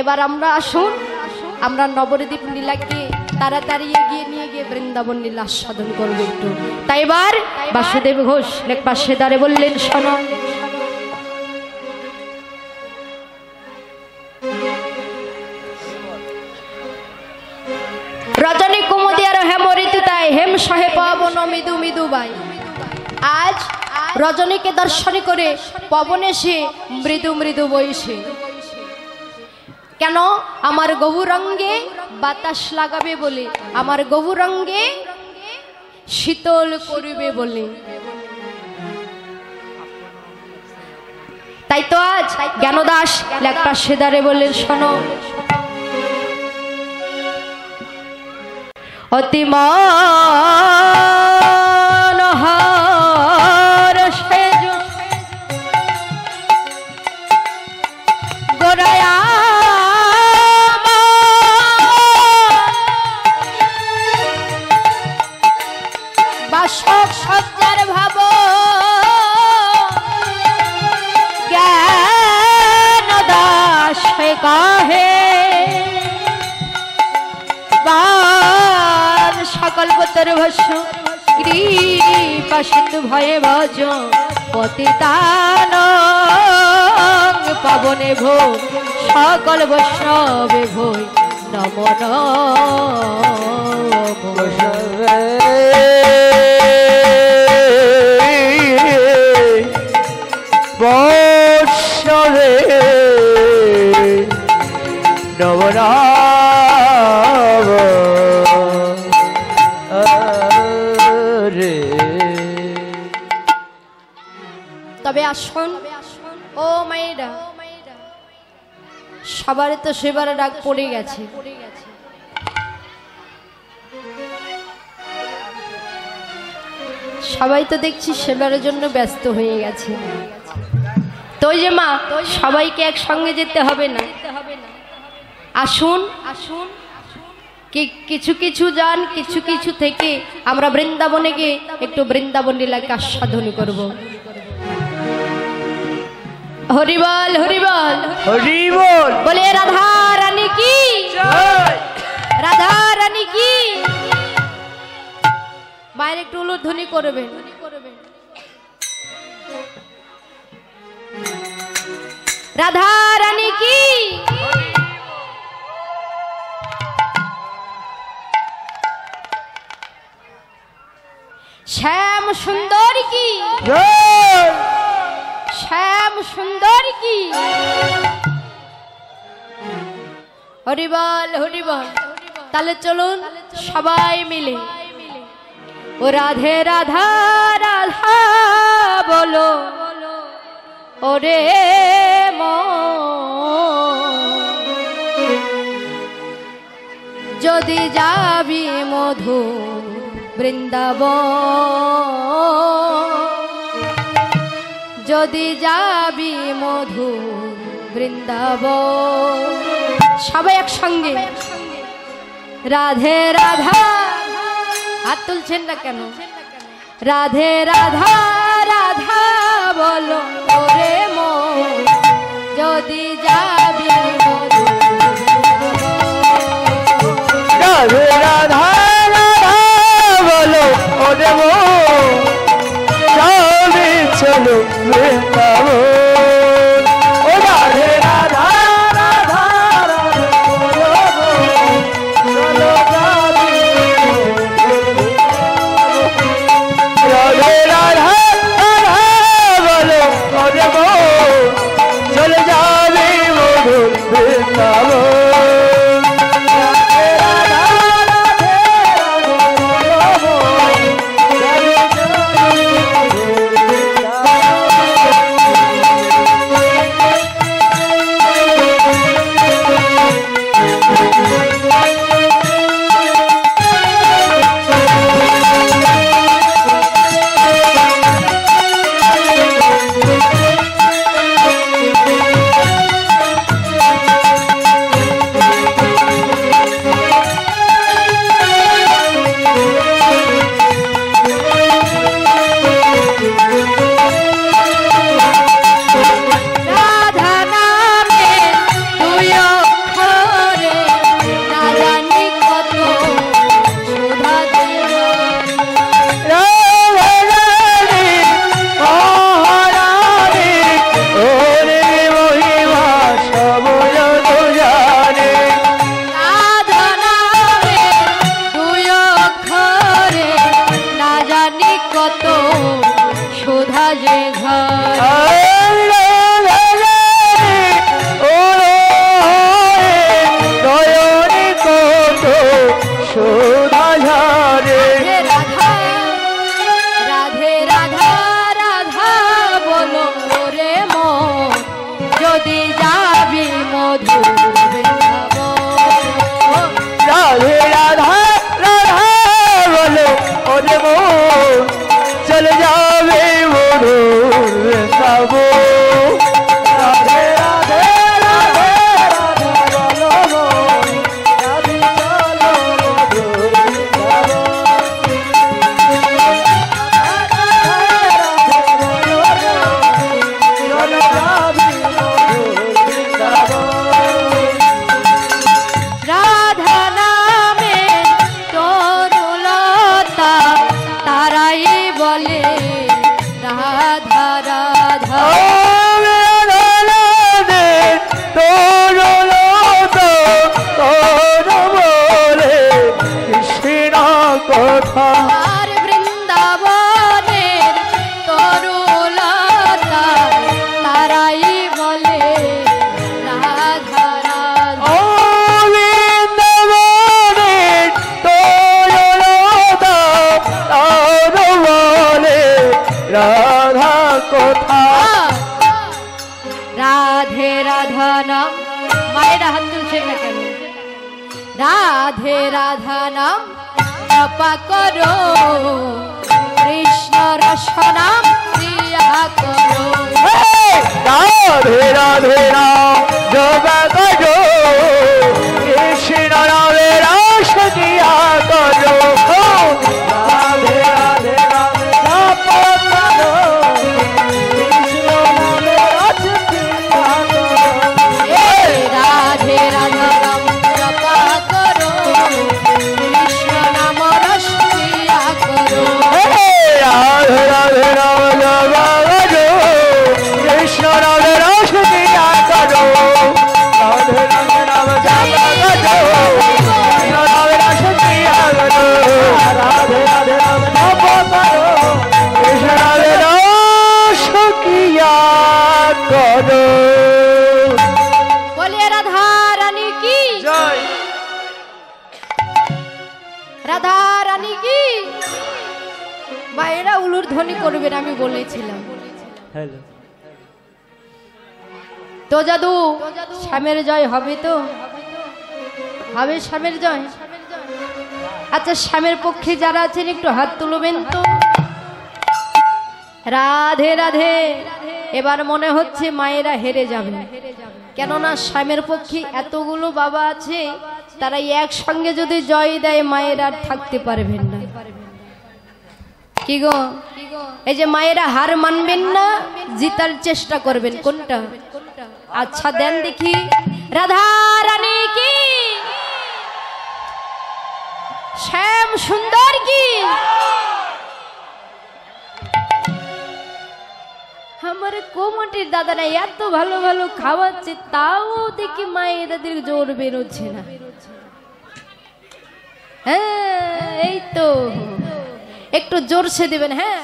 এবার আমরা আসুন আমরা নবদ্বীপ লীলাকে তাড়াতাড়ি এগিয়ে নিয়ে গিয়ে বৃন্দাবন লীলা আস্বাদন করবো একটু। তাই এবার বাসুদেব ঘোষ এক পাশে দাঁড়ে বললেন, শোনো রজনী কুমুদি আর হেম ঋতু তাই হেম সহে পবন মৃদু মৃদু বাই। আজ রজনীকে দর্শন করে পবন এসে মৃদু মৃদু বইছে। কেন? আমার গৌরঙ্গে বাতাস লাগাবে বলে, আমার গৌরঙ্গে শীতল করবে বলে। তাই তো আজ জ্ঞানদাস লেখা সেদারে বললেন, শোনো অতি মনোহর সেজ গোরায়া বাসক সজ্জার ভাব জ্ঞানদাস কাহে সকল পুত্র ভস্য কৃপা সিন্ধু ভয়ে ভজ পতিতান পাবনে ভো সকল বৈষ্ণবে ভয় নমন বৎসরে নমনা তবে আসুন ও মায়েরা, সবার তো সেবার ডাক পড়ে গেছে। সবাই তো দেখছি সেবার জন্য ব্যস্ত হয়ে গেছে। তো ওই যে মা, সবাইকে একসঙ্গে যেতে হবে না, আসুন আসুন কিছু কিছু যান, কিছু কিছু থেকে আমরা বৃন্দাবনে গিয়ে একটু বৃন্দাবন লীলাকে আস্বাদন করব। হরিবল হরিবল হরিবল বলে রাধা রানী কি জয়, রাধা রানী কি। বাইরে একটু উলুধ্বনি করবেন। রাধা রানী কি, শ্যাম সুন্দর কি জয়, শ্যাম সুন্দর কি। হরিবল হরিবল। তাহলে চলুন সবাই মিলে ও রাধে রাধা রাধা বলো ওরে যদি যাবি মধু বৃন্দাবন, যদি যাবি মধু বৃন্দাবন। সবাই একসঙ্গে রাধে রাধা, হাত তুলছেন না কেন? রাধে রাধা রাধা বলো ওরে মন যদি যাবি মধু বৃন্দাবন। রাধে রাধা রাধা বলো ওরে মন যাবে চলো বৃন্দাবন। ও রাধে রাধা রাধা বলো চলো যাবি রাধে রাধা রাধা বলো ওরে মন চলে যাবে মধুর বৃন্দাবন। রাধা কোথায় রাধে রাধা নাম মায়েরা হাত তুলছে না কেন রাধে রাধা নাম জপা করো কৃষ্ণ রস নাম প্রিয়া করো রাধে রাধে রাম জপা করো কৃষ্ণ নামে রস দিয়া করো রাধে রাধে রাম জপা করো কৃষ্ণ নামে রস দিয়া করো রাধে রাধা নাম জপা করো কৃষ্ণ নাম রস প্রিয়া করো রাধে রাধে রাম জপা করো কৃষ্ণ নামে রস দিয়া করো রাধে রাধে রাম জপা করো কৃষ্ণ নামে রস দিয়া করো রাধে রাধে রাম জপা করো কৃষ্ণ নামে রস দিয়া করো বলে রাধা রানী কি জয় রাধা রানী কি মায়েরা উলুর ধ্বনি করবেন আমি বলেছিলাম হ্যালো তো জাদু শ্যামের জয় হবে তো হবে শ্যামের জয় আচ্ছা শ্যামের পক্ষে যারা আছেন একটু হাত তুলবেন তো রাধে রাধে এবার মনে হচ্ছে মায়েরা হেরে যাবে কেননা শ্যামের পক্ষে এতগুলো বাবা আছে তারা একসঙ্গে যদি জয় দেয় মায়েরা আর থাকতে পারবেন না কি গো এই যে মায়েরা হার মানবেন না জিতার চেষ্টা করবেন কোনটা আচ্ছা দেন দেখি রাধা রানী কি শ্যাম সুন্দর কি আমার কোমটির দাদারা এত ভালো ভালো খাওয়াচ্ছে তাও দেখি মায়েরাদের জোর বেরোচ্ছে না হ্যাঁ এই তো একটু জোরসে দেবেন হ্যাঁ